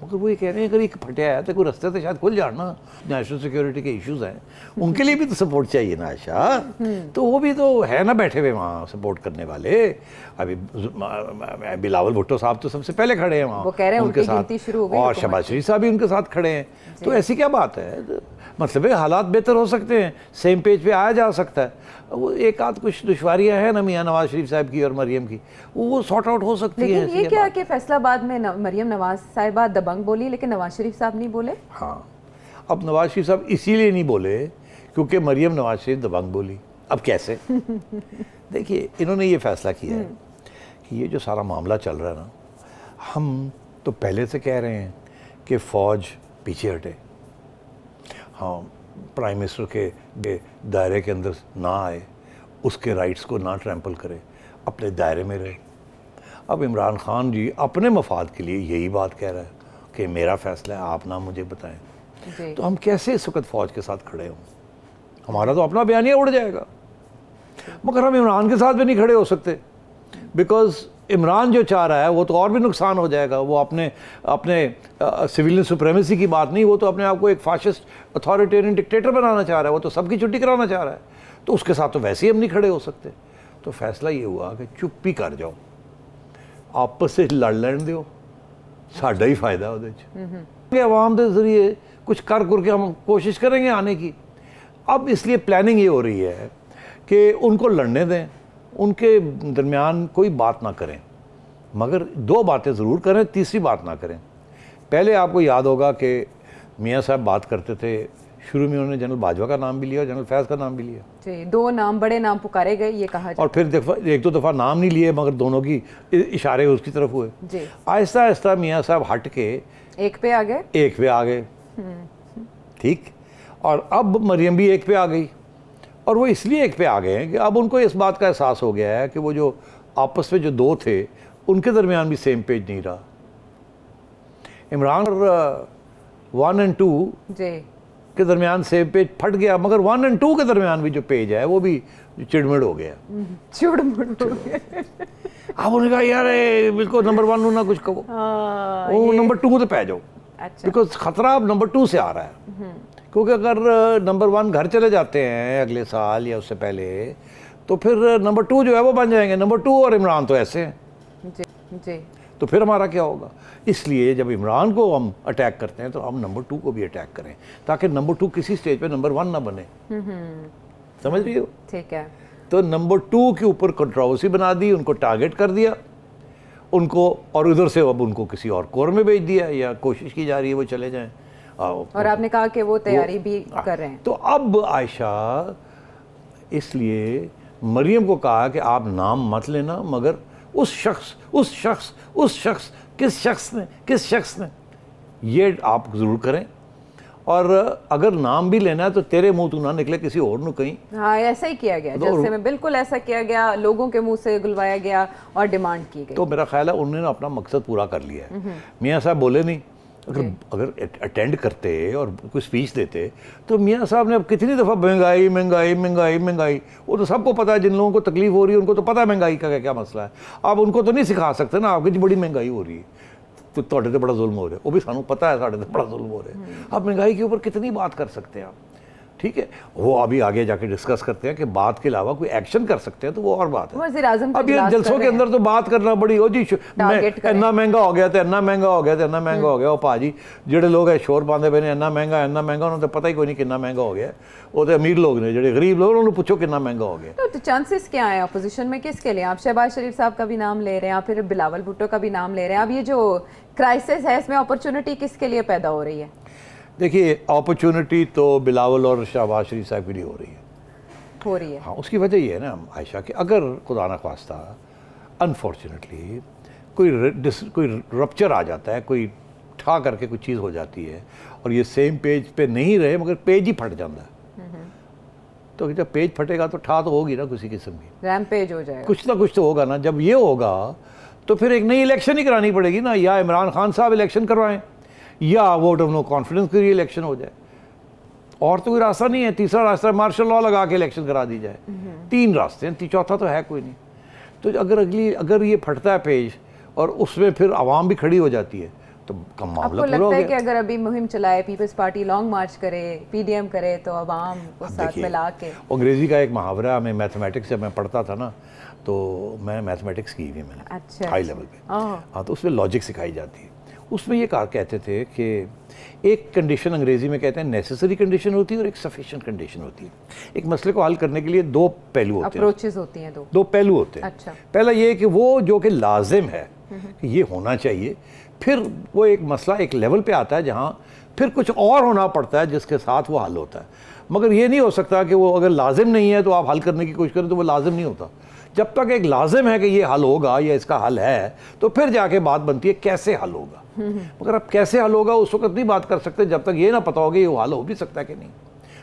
मगर वो ये कह रहे हैं अगर ये फटिया है तो कोई रास्ते तो शायद खुल जाना। नेशनल सिक्योरिटी के इश्यूज हैं, उनके लिए भी तो सपोर्ट चाहिए ना आशा। तो वो भी तो है ना बैठे हुए वहाँ सपोर्ट करने वाले। अभी बिलावल भुट्टो साहब तो सबसे पहले खड़े हैं वहाँ, वो कह रहे हैं उनके उनकी साथ, गिनती शुरू हो गई और हुकूमत शहबाज की। शरीफ साहब भी उनके साथ खड़े हैं। तो ऐसी क्या बात है, मतलब है हालात बेहतर हो सकते हैं, सेम पेज पे आया जा सकता है। वो एक आध कुछ दुश्वारियां हैं ना मियाँ नवाज शरीफ साहब की और मरियम की, वो सॉर्ट आउट हो सकती है। लेकिन ये क्या कि फैसलाबाद में मरियम नवाज साहिबा दबंग बोली लेकिन नवाज शरीफ साहब नहीं बोले। हाँ, अब नवाज शरीफ साहब इसीलिए नहीं बोले क्योंकि मरियम नवाज शरीफ दबंग बोली। अब कैसे देखिए, इन्होंने ये फैसला किया है कि ये जो सारा मामला चल रहा है ना, हम तो पहले से कह रहे हैं कि फ़ौज पीछे हटे, हाँ, प्राइम मिनिस्टर के दायरे के अंदर ना आए, उसके राइट्स को ना ट्रैम्पल करे, अपने दायरे में रहे। अब इमरान खान जी अपने मफाद के लिए यही बात कह रहा है कि मेरा फैसला है, आप ना मुझे बताएं। तो हम कैसे इस वक्त फ़ौज के साथ खड़े हों? हमारा तो अपना बयानिया उड़ जाएगा, मगर हम इमरान के साथ भी नहीं खड़े हो सकते, बिकॉज इमरान जो चाह रहा है वो तो और भी नुकसान हो जाएगा। वो अपने सिविलियन सुप्रीमेसी की बात नहीं, वो तो अपने आप को एक फाशिस्ट अथॉरिटेरियन डिक्टेटर बनाना चाह रहा है, वो तो सबकी छुट्टी कराना चाह रहा है। तो उसके साथ तो वैसे ही हम नहीं खड़े हो सकते। तो फैसला ये हुआ कि चुप्पी कर जाओ, आपस से लड़ लेने दो, साडा ही फायदा ਉਹਦੇ ਚ। आवाम के जरिए कुछ कर करके हम कोशिश करेंगे आने की। अब इसलिए प्लानिंग ये हो रही है कि उनको लड़ने दें, उनके दरमियान कोई बात ना करें, मगर 2 बातें ज़रूर करें, तीसरी बात ना करें। पहले आपको याद होगा कि मियाँ साहब बात करते थे, शुरू में उन्होंने जनरल बाजवा का नाम भी लिया और जनरल फैज़ का नाम भी लिया जी, 2 नाम बड़े नाम पुकारे गए ये कहा और फिर 1-2 दफ़ा नाम नहीं लिए, मगर दोनों की इशारे उसकी तरफ हुए। आहिस्ता आहिस्ता मियाँ साहब हट के एक पे आ गए, ठीक। और अब मरियम भी एक पे आ गई, और वो इसलिए एक पे आ गए हैं कि अब उनको इस बात का एहसास हो गया है कि वो जो आपस में जो 2 थे उनके दरमियान भी सेम पेज नहीं रहा। इमरान और 1 और 2 के दरमियान सेम पेज फट गया, मगर 1 और 2 के दरमियान भी जो पेज है वो भी चिड़मिड़ हो गया। अब उन्होंने कहा यार बिल्कुल नंबर 1 ना कुछ कहो, वो नंबर 2 तो पै जाओ, बिकॉज खतरा अब नंबर 2 से आ रहा है। क्योंकि अगर नंबर 1 घर चले जाते हैं अगले साल या उससे पहले, तो फिर नंबर 2 जो है वो बन जाएंगे। नंबर 2 और इमरान तो ऐसे हैं जी। तो फिर हमारा क्या होगा? इसलिए जब इमरान को हम अटैक करते हैं तो हम नंबर 2 को भी अटैक करें, ताकि नंबर 2 किसी स्टेज पे नंबर 1 ना बने। समझ रही हो? ठीक है। तो नंबर 2 के ऊपर कंट्रोवर्सी बना दी, उनको टारगेट कर दिया उनको, और उधर से अब उनको किसी और कोर में भेज दिया, या कोशिश की जा रही है वो चले जाएं। और आपने कहा कि वो तैयारी भी कर रहे हैं। तो अब आयशा इसलिए मरियम को कहा कि आप नाम मत लेना, मगर उस शख्स किस शख्स ने ये आप ज़रूर करें, और अगर नाम भी लेना है तो तेरे मुंह तू ना निकले किसी और ने कहीं। हाँ, ऐसा ही किया गया, जलसे में बिल्कुल ऐसा किया गया, लोगों के मुंह से गुलवाया गया और डिमांड की गई। तो मेरा ख्याल है उन्होंने अपना मकसद पूरा कर लिया है। मियाँ साहब बोले नहीं, अगर अटेंड करते और कोई स्पीच देते तो मियाँ साहब ने अब कितनी दफ़ा महंगाई, वो तो सबको पता है, जिन लोगों को तकलीफ हो रही है उनको तो पता है महंगाई का क्या मसला है। आप उनको तो नहीं सिखा सकते ना आपकी बड़ी महंगाई हो रही है तो ਤੁਹਾਡੇ ਤੇ बड़ा जुल्म हो रहा है, वो भी सानू पता है साढ़े ते बड़ा जुल्म हो रहा है। आप महंगाई के ऊपर कितनी बात कर सकते हैं आप, ठीक है, वो अभी आगे जाके डिस्कस करते हैं कि बात के अलावा कोई एक्शन कर सकते हैं तो वो और बात है। वज़ीर-ए-आज़म अब ये जलसों के अंदर तो बात करना बड़ी हो जी, इन्ना महंगा हो गया तो इन्ना महंगा हो गया तो इन्ना महंगा हो गया। वो भाजी ਜਿਹੜੇ लोग है शोर पाते पे ने इन्ना महंगा उन्होंने तो पता ही कोई नहीं कितना महंगा हो गया। वो तो अमीर लोग ने, ਜਿਹੜੇ गरीब लोग उन्होंने पूछो कितना महंगा हो गया। तो चांसेस क्या है अपोजिशन में, किसके लिए? आप शहबाज शरीफ साहब का भी नाम ले रहे हैं, आप फिर बिलावल भुट्टो का भी नाम ले रहे हैं। अब ये जो क्राइसिस है इसमें अपॉर्चुनिटी किसके लिए पैदा हो रही है? देखिए, अपॉर्चुनिटी तो बिलावल और शहबाज शरीफ साहब के लिए हो रही है। हाँ, उसकी वजह ये है ना आयशा कि अगर खुदा न खास्ता अनफॉर्चुनेटली कोई रप्चर आ जाता है, कोई ठा करके कोई चीज़ हो जाती है और ये सेम पेज पे नहीं रहे मगर पेज ही फट जाता है, तो जब पेज फटेगा तो ठा तो होगी ना किसी किस्म की, रैम्पेज हो जाएगा, कुछ ना कुछ तो होगा ना। जब ये होगा तो फिर एक नई इलेक्शन ही करानी पड़ेगी ना, या इमरान खान साहब इलेक्शन करवाएं या वोट ऑफ नो कॉन्फिडेंस के लिए इलेक्शन हो जाए, और तो कोई रास्ता नहीं है। तीसरा रास्ता मार्शल लॉ लगा के इलेक्शन करा दी जाए। 3 रास्ते हैं, चौथा तो है कोई नहीं। तो अगर ये फटता है पेज और उसमें फिर आवाम भी खड़ी हो जाती है तो कम मामला आपको पूरा हो लगता है गया। कि अगर अभी मुहिम चलाए, पीपल्स पार्टी लॉन्ग मार्च करे, पीडीएम करे, तो आवाम को साथ मिला के? अंग्रेजी का एक मुहावरा में मैथमेटिक्स जब मैं पढ़ता था ना, तो मैं मैथमेटिक्स की हुई मैंने, अच्छा, हाई लेवल पे। हाँ, तो उसमें लॉजिक सिखाई जाती है। उसमें ये कहते थे कि एक कंडीशन अंग्रेजी में कहते हैं नेसेसरी कंडीशन होती है और एक सफिशिएंट कंडीशन होती है। एक मसले को हल करने के लिए 2 पहलू होते हैं, अप्रोचेस होती हैं, 2 पहलू होते हैं। अच्छा। पहला ये कि वो जो कि लाजिम है कि ये होना चाहिए, फिर वो एक मसला एक लेवल पे आता है जहाँ फिर कुछ और होना पड़ता है जिसके साथ वो हल होता है। मगर ये नहीं हो सकता कि वो अगर लाजिम नहीं है तो आप हल करने की कोशिश करें तो वो लाजिम नहीं होता। जब तक एक लाजिम है कि ये हल होगा या इसका हल है, तो फिर जाके बात बनती है कैसे हल होगा। मगर अब कैसे हल होगा उस वक्त नहीं बात कर सकते जब तक ये ना पता होगा ये हल हो भी सकता है कि नहीं।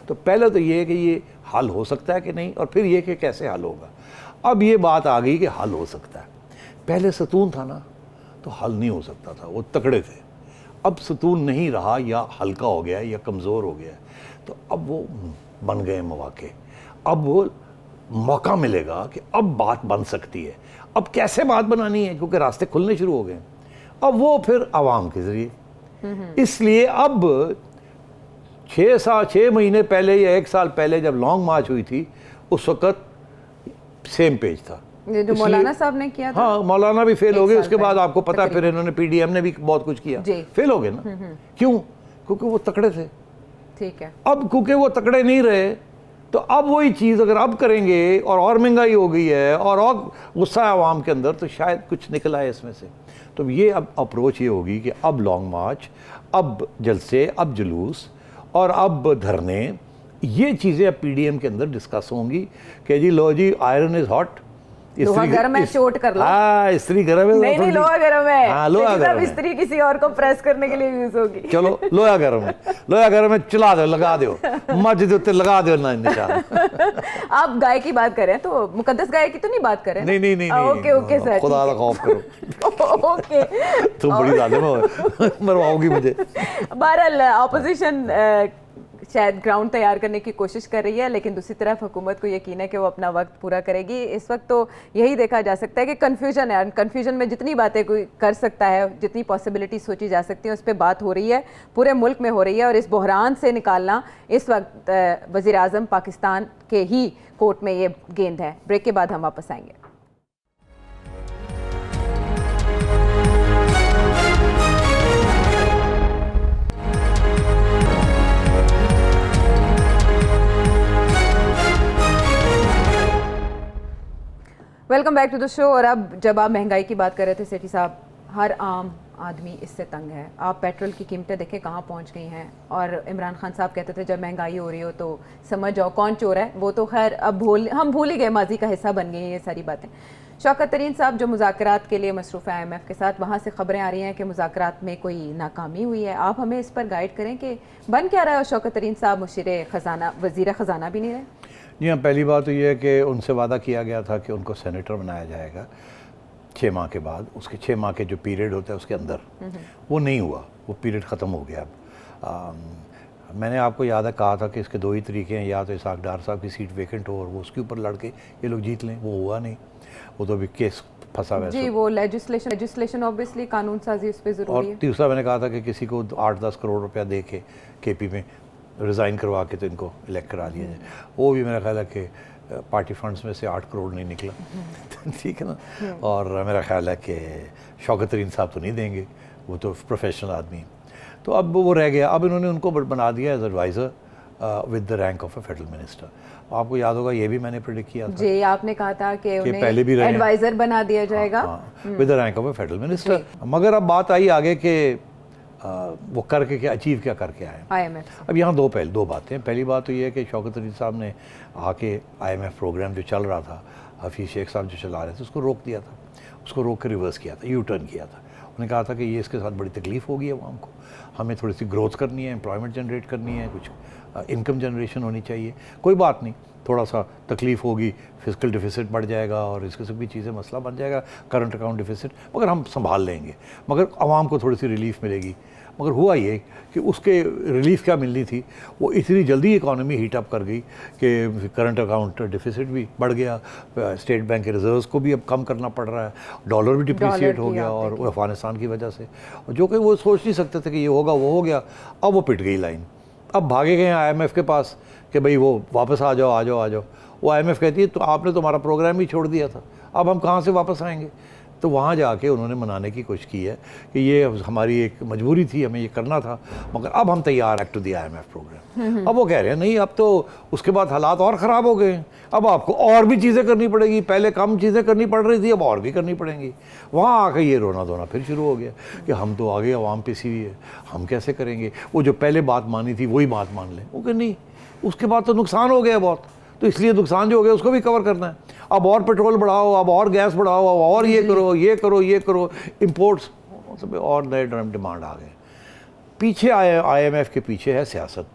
तो पहले तो ये है कि ये हल हो सकता है कि नहीं, और फिर ये कि कैसे हल होगा। अब ये बात आ गई कि हल हो सकता है। पहले सतून था ना, तो हल नहीं हो सकता था, वो तकड़े थे। अब सतून नहीं रहा, या हल्का हो गया या कमज़ोर हो गया, तो अब वो बन गए मौके। अब वो मौका मिलेगा कि अब बात बन सकती है। अब कैसे बात बनानी है, क्योंकि रास्ते खुलने शुरू हो गए। अब वो फिर आवाम के ज़रिए। इसलिए अब 6 महीने पहले या 1 साल पहले जब लॉन्ग मार्च हुई थी, उस वक़्त सेम पेज था जो मौलाना साहब ने किया था। हाँ, मौलाना भी फेल हो गए। उसके बाद आपको पता है फिर इन्होंने पीडीएम ने भी बहुत कुछ किया, फेल हो गए ना। क्यों? क्योंकि वो तकड़े थे। ठीक है। अब क्योंकि वो तकड़े नहीं रहे, तो अब वही चीज़ अगर अब करेंगे और महंगाई हो गई है और गुस्सा है आवाम के अंदर, तो शायद कुछ निकल आए इसमें से। तो ये अब अप्रोच ये होगी कि अब लॉन्ग मार्च, अब जलसे, अब जुलूस और अब धरने, ये चीज़ें अब पीडीएम के अंदर डिस्कस होंगी कि जी लो जी आयरन इज हॉट, लोहा गरम है, चोट कर लो। हाँ, स्त्री गरम है। नहीं, लोहा गरम है। हाँ, लोहा गरम है। स्त्री किसी और को प्रेस करने के लिए यूज होगी। चलो, लोहा गरम है, लोहा गरम है, चला दो, लगा दो, मज दे उत्ते लगा दो ना निशान। आप गाय की बात कर रहे हैं, तो मुकद्दस गाय की तो नहीं बात कर रहे हैं? नहीं। ओके सर, खुदा का खौफ करो। ओके, तुम बड़ी जालिम हो, मरवाओगी मुझे। बहरहाल ऑपोजिशन शायद ग्राउंड तैयार करने की कोशिश कर रही है, लेकिन दूसरी तरफ हुकूमत को यकीन है कि वो अपना वक्त पूरा करेगी। इस वक्त तो यही देखा जा सकता है कि कन्फ्यूजन है, कन्फ्यूजन में जितनी बातें कोई कर सकता है, जितनी पॉसिबिलिटी सोची जा सकती है, उस पर बात हो रही है, पूरे मुल्क में हो रही है। और इस बहरान से निकालना इस वक्त वज़ीर आज़म पाकिस्तान के ही कोर्ट में ये गेंद है। ब्रेक के बाद हम वापस आएंगे। Welcome back to the show. और अब जब आप महंगाई की बात कर रहे थे सेठी साहब, हर आम आदमी इससे तंग है। आप पेट्रोल की कीमतें देखें कहाँ पहुँच गई हैं। और इमरान खान साहब कहते थे जब महंगाई हो रही हो तो समझ जाओ कौन चोर है। वो तो खैर अब हम भूल ही गए, माजी का हिस्सा बन गई हैं ये सारी बातें। शौकत तरीन साहब जो मुज़ाकरात के लिए मसरूफ़ है IMF के साथ, वहाँ से ख़बरें आ रही हैं कि मुज़ाकरात में कोई नाकामी हुई है। आप हमें इस पर गाइड करें कि बन क्या रहा है। शौकत तरीन साहब मुशीर ख़जाना, वज़ीर ख़जाना भी नहीं रहे। जी हाँ, पहली बात तो ये है कि उनसे वादा किया गया था कि उनको सेनेटर बनाया जाएगा 6 माह के बाद। उसके 6 माह के जो पीरियड होता है उसके अंदर वो नहीं हुआ, वो पीरियड ख़त्म हो गया। अब मैंने आपको याद है कहा था कि इसके 2 ही तरीके हैं, या तो इसाक डार साहब की सीट वेकेंट हो और वो उसके ऊपर लड़के ये लोग जीत लें। वो हुआ नहीं, वो तो अभी केस फंसा वैसे। जी, वो लेजिस्लेशन ऑब्वियसली कानून साजी उस पर ज़रूरी है। और तीसरा मैंने कहा था कि किसी को 8-10 करोड़ रुपया दे के KP में रिज़ाइन करवा के तो इनको इलेक्ट करा दिया जाए। वो भी मेरा ख्याल है कि पार्टी फंड्स में से 8 करोड़ नहीं निकला ठीक है ना। और मेरा ख्याल है कि शौकत तरीन साहब तो नहीं देंगे, वो तो प्रोफेशनल आदमी हैं। तो अब वो रह गया, अब इन्होंने उनको बना दिया as adviser with the rank of a federal minister. आपको याद होगा ये भी मैंने प्रेडिक्ट किया था जी, आपने कहा था कि उन्हें पहले भी एडवाइजर बना दिया जाएगा with the rank of a federal minister. मगर अब बात आई आगे कि वो करके क्या अचीव क्या करके आए IMF। अब यहाँ दो बातें हैं। पहली बात तो ये है कि शौकत तरीन साहब ने आके IMF प्रोग्राम जो चल रहा था, हफीज़ शेख साहब जो चला रहे थे, उसको रोक दिया था, उसको रोक कर रिवर्स किया था, यू टर्न किया था। उन्होंने कहा था कि ये इसके साथ बड़ी तकलीफ़ होगी अवाम को, हमें थोड़ी सी ग्रोथ करनी है, एम्प्लॉयमेंट जनरेट करनी है, कुछ इनकम जनरेशन होनी चाहिए, कोई बात नहीं, थोड़ा सा तकलीफ़ होगी, फिजिकल डिफिसिट बढ़ जाएगा और इस किस्म की चीज़ें मसला बन जाएगा, करंट अकाउंट डिफिसिट, मगर हम संभाल लेंगे, मगर आवाम को थोड़ी सी रिलीफ मिलेगी। मगर हुआ ये कि उसके रिलीफ क्या मिलनी थी, वो इतनी जल्दी इकॉनमी हीट अप कर गई कि करंट अकाउंट डिफिसिट भी बढ़ गया, स्टेट बैंक के रिजर्व्स को भी अब कम करना पड़ रहा है, डॉलर भी डिप्रिशिएट हो गया और वो अफगानिस्तान की वजह से, जो कि वो सोच नहीं सकते थे कि ये होगा, वो हो गया। अब वो पिट गई लाइन, अब भागे गए IMF के पास कि भाई वो वापस आ जाओ आ जाओ आ जाओ। वो IMF कहती है तो आपने तो हमारा प्रोग्राम ही छोड़ दिया था, अब हम कहाँ से वापस आएंगे। तो वहाँ जाके उन्होंने मनाने की कोशिश की है कि ये हमारी एक मजबूरी थी, हमें ये करना था, मगर अब हम तैयार act to the IMF programme. अब वो कह रहे हैं नहीं, अब तो उसके बाद हालात और ख़राब हो गए, अब आपको और भी चीज़ें करनी पड़ेगी, पहले कम चीज़ें करनी पड़ रही थी, अब और भी करनी पड़ेंगी। वहाँ आकर ये रोना धोना फिर शुरू हो गया कि हम तो आगे आवाम पे सी हुई है, हम कैसे करेंगे, वो जो पहले बात मानी थी वही बात मान लें। वो कि नहीं, उसके बाद तो नुकसान हो गया बहुत, तो इसलिए नुकसान जो हो गया उसको भी कवर करना है। अब और पेट्रोल बढ़ाओ, अब और गैस बढ़ाओ, अब और ये करो ये करो ये करो, इम्पोर्ट्स सब और नए डिमांड आ गए। पीछे IMF के पीछे है सियासत,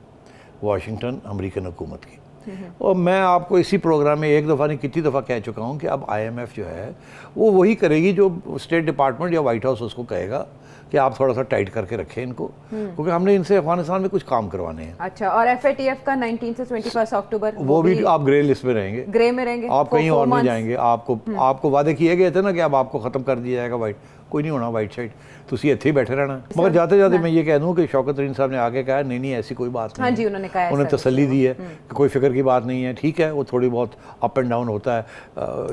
वाशिंगटन अमेरिकन हुकूमत की। और मैं आपको इसी प्रोग्राम में एक दफ़ा नहीं कितनी दफ़ा कह चुका हूँ कि अब IMF जो है वो वही करेगी जो स्टेट डिपार्टमेंट या वाइट हाउस उसको कहेगा कि आप थोड़ा सा टाइट करके रखें इनको, क्योंकि हमने इनसे अफगानिस्तान में कुछ काम करवाने हैं। अच्छा, और FATF का 19 से 21 अक्टूबर वो भी आप ग्रे लिस्ट में रहेंगे, ग्रे में रहेंगे, आप कहीं और नहीं जाएंगे। आपको वादे किए गए थे ना कि अब आपको ख़त्म कर दिया जाएगा वाइट, कोई नहीं होना वाइट साइड, तो इत्थे ही बैठे रहना। मगर जाते जाते मैं ये कह दूँ कि शौकत तरीन साहब ने आगे कहा नहीं ऐसी कोई बात नहीं। हाँ जी, उन्होंने कहा, उन्हें तसल्ली दी है कि कोई फिक्र की बात नहीं है, ठीक है, वो थोड़ी बहुत अप एंड डाउन होता है,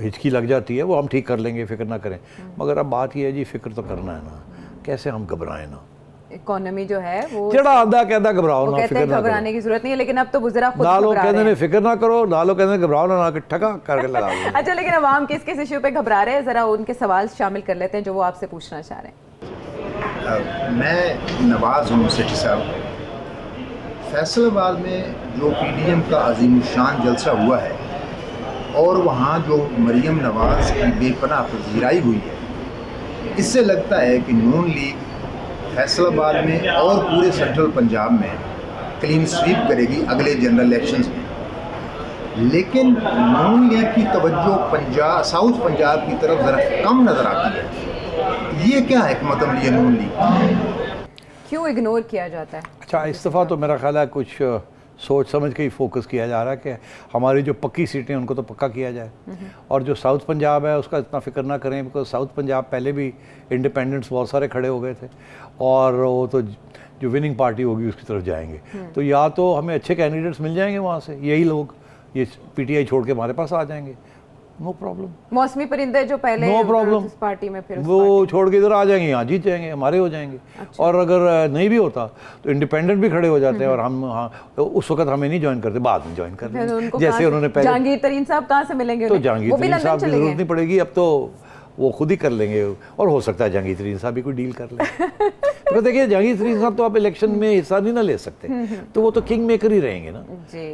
हिचकी लग जाती है, वो हम ठीक कर लेंगे, फिक्र ना करें। मगर अब बात ये है जी, फिक्र तो करना है ना, कैसे हम घबराएं ना। इकोनॉमी जो है वो जड़ा आधा कहता घबराओ ना, फिक्र ना घबराने की जरूरत नहीं है, लेकिन अब तो बुज़ुर्ग खुद ना लोग घबरा कहते रहे हैं हैं। फिक्र ना करो, ना लोग कहते हैं घबराओ ना, ठगा करके लगा दो। अच्छा, लेकिन अवाम किस किस इश्यू पे घबरा रहे हैं, जरा उनके सवाल शामिल कर लेते हैं जो वो आपसे पूछना चाह रहे हैं। मैं नवाज़ हूँ सेठी साहब। फैसलाबाद में जो PDM का अजीमुशान जलसा हुआ है और वहाँ जो मरियम नवाज़ की बेपनाह पजीराई हुई है, इससे लगता है कि नून लीग फैसलाबाद में और पूरे सेंट्रल पंजाब में क्लीन स्वीप करेगी अगले जनरल इलेक्शंस में। लेकिन नून लीग की तवज्जो साउथ पंजाब की तरफ ज़रा कम नज़र आती है। ये क्या हिकमत अमली है नून लीग, क्यों इग्नोर किया जाता है? अच्छा, इस दफ़ा तो मेरा ख्याल है कुछ सोच समझ के ही फोकस किया जा रहा है कि हमारी जो पक्की सीटें उनको तो पक्का किया जाए, और जो साउथ पंजाब है उसका इतना फिक्र ना करें, बिकॉज साउथ पंजाब पहले भी इंडिपेंडेंट्स बहुत सारे खड़े हो गए थे और वो तो जो विनिंग पार्टी होगी उसकी तरफ जाएंगे। तो या तो हमें अच्छे कैंडिडेट्स मिल जाएंगे वहाँ से, यही लोग ये PTI छोड़ के हमारे पास आ जाएंगे, नो प्रॉब्लम। मौसमी परिंदे जो पहले नो प्रॉब्लम पार्टी में, फिर वो छोड़ के इधर आ जाएंगे, यहाँ जीत जाएंगे, हमारे हो जाएंगे। अच्छा। और अगर नहीं भी होता तो इंडिपेंडेंट भी खड़े हो जाते हैं और हम तो उस वक्त हमें नहीं ज्वाइन करते, बाद में ज्वाइन कर लेंगे, जैसे उन्होंने पहले। जहांगीर तरीन साहब कहाँ से मिलेंगे? तो जहांगीर तरीन साहब की जरूरत नहीं पड़ेगी, अब तो वो खुद ही कर लेंगे, और हो सकता है जहांगीर तरीन साहब भी कोई डील कर ले। तो देखिए, जहांगीर तरीन साहब तो आप इलेक्शन में हिस्सा नहीं ना ले सकते, तो वो तो किंग मेकर ही रहेंगे ना।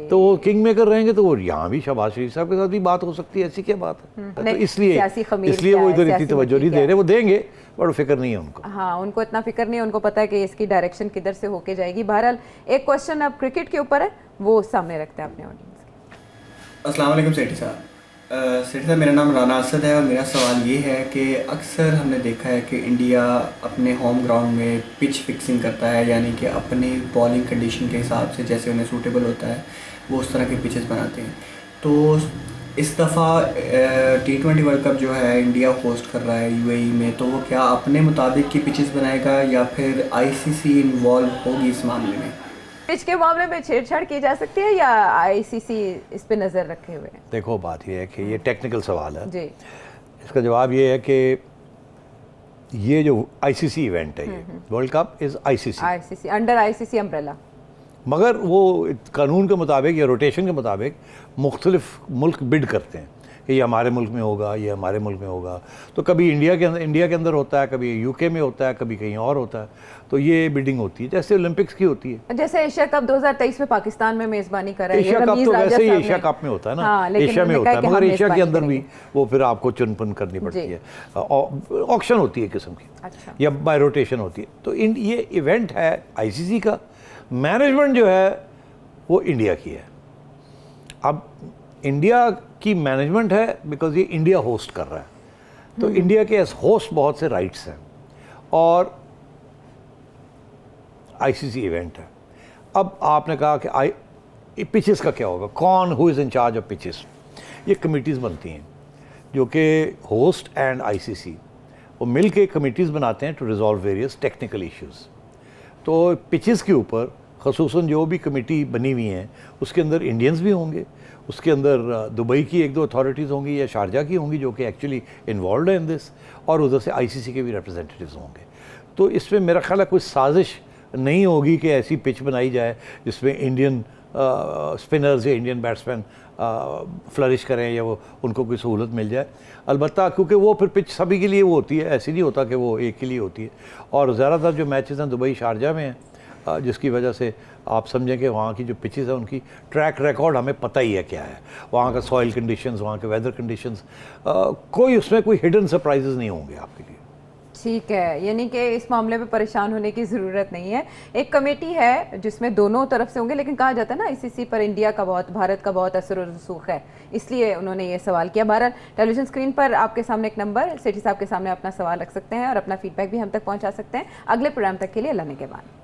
तो वो किंग मेकर रहेंगे तो वो यहाँ भी शहबाज शरीफ साहब के साथ भी बात हो सकती है, ऐसी क्या बात है? तो इसलिए वो इधर इतनी तवज्जो नहीं दे रहे, वो देंगे बड़ा फिक्र नहीं है उनको। हाँ, उनको इतना फिक्र नहीं है, उनको पता है कि इसकी डायरेक्शन किधर से होके जाएगी। बहरहाल एक क्वेश्चन अब क्रिकेट के ऊपर है, वो सामने रखते हैं अपने ऑडियंस के। अस्सलाम वालेकुम सेठी साहब। सेठी साहब, मेरा नाम राना असद है और मेरा सवाल ये है कि अक्सर हमने देखा है कि इंडिया अपने होम ग्राउंड में पिच फिक्सिंग करता है, यानी कि अपनी बॉलिंग कंडीशन के हिसाब से जैसे उन्हें सूटेबल होता है वो उस तरह के पिचेस बनाते हैं। तो इस दफ़ा T20 वर्ल्ड कप जो है इंडिया होस्ट कर रहा है UAE में, तो वो क्या अपने मुताबिक की पिचेस बनाएगा या फिर ICC इन्वॉल्व होगी इस मामले में? पिच के मामले में छेड़छाड़ की जा सकती है या आईसीसी इस पे नजर रखे हुए है? देखो बात ये है कि ये टेक्निकल सवाल है जी। इसका जवाब ये है कि ये जो आईसीसी इवेंट है ये world cup is ICC under ICC umbrella, मगर वो कानून के मुताबिक या रोटेशन के मुताबिक मुख्तलिफ मुल्क बिड करते हैं कि ये हमारे मुल्क में होगा, ये हमारे मुल्क में होगा। तो कभी इंडिया के अंदर होता है, कभी यूके में होता है, कभी कहीं और होता है। तो ये बिडिंग होती है जैसे ओलंपिक्स की होती है। जैसे एशिया कप 2023 में पाकिस्तान में मेजबानी कर रहा है। एशिया कप तो वैसे ही एशिया कप में होता है ना। हाँ, एशिया में होता है, मगर एशिया के अंदर भी वो फिर आपको चुनपुन करनी पड़ती है, ऑक्शन होती है किस्म की। अच्छा। या बाय रोटेशन होती है। तो ये इवेंट है आईसीसी का, मैनेजमेंट जो है वो इंडिया की है। अब इंडिया की मैनेजमेंट है बिकॉज ये इंडिया होस्ट कर रहा है, तो इंडिया के एज होस्ट बहुत से राइट्स हैं और आईसीसी इवेंट है। अब आपने कहा कि पिचेस का क्या होगा, कौन who is in charge of pitches. ये कमिटीज़ बनती हैं जो कि होस्ट एंड आईसीसी वो मिल के कमिटीज़ बनाते हैं to resolve various technical issues. तो पिचेस के ऊपर ख़ुसूसन जो भी कमेटी बनी हुई हैं उसके अंदर इंडियंस भी होंगे, उसके अंदर दुबई की एक दो अथॉरिटीज़ होंगी या शारजा की होंगी जो कि एक्चुअली इन्वॉल्व है इन दिस, और उधर से आईसीसी के भी रिप्रेजेंटेटिव्स होंगे। तो इसमें मेरा ख्याल है कोई साजिश नहीं होगी कि ऐसी पिच बनाई जाए जिसमें इंडियन स्पिनर्स या इंडियन बैट्समैन फ्लरिश करें या वो उनको कोई सहूलत मिल जाए। अलबत्ता क्योंकि वो फिर पिच सभी के लिए वो होती है, ऐसी नहीं होता कि वो एक के लिए होती है। और ज़्यादातर जो मैचेस हैं दुबई शारजा में हैं, जिसकी वजह से आप समझें कि वहाँ की जो पिचेस हैं उनकी ट्रैक रिकॉर्ड हमें पता ही है क्या है। वहाँ का सॉइल कंडीशंस, वहाँ के वेदर कंडीशंस, कोई उसमें कोई हिडन सरप्राइजेस नहीं होंगे आपके लिए। ठीक है, यानी कि इस मामले में परेशान होने की ज़रूरत नहीं है। एक कमेटी है जिसमें दोनों तरफ से होंगे, लेकिन कहा जाता है ना आईसीसी पर इंडिया का भारत का बहुत असर और रसूख है, इसलिए उन्होंने ये सवाल किया। बहरहाल टेलीविजन स्क्रीन पर आपके सामने एक नंबर, सेठी साहब के सामने अपना सवाल रख सकते हैं और अपना फीडबैक भी हम तक पहुंचा सकते हैं। अगले प्रोग्राम तक के लिए अल्लाह ने के बाद।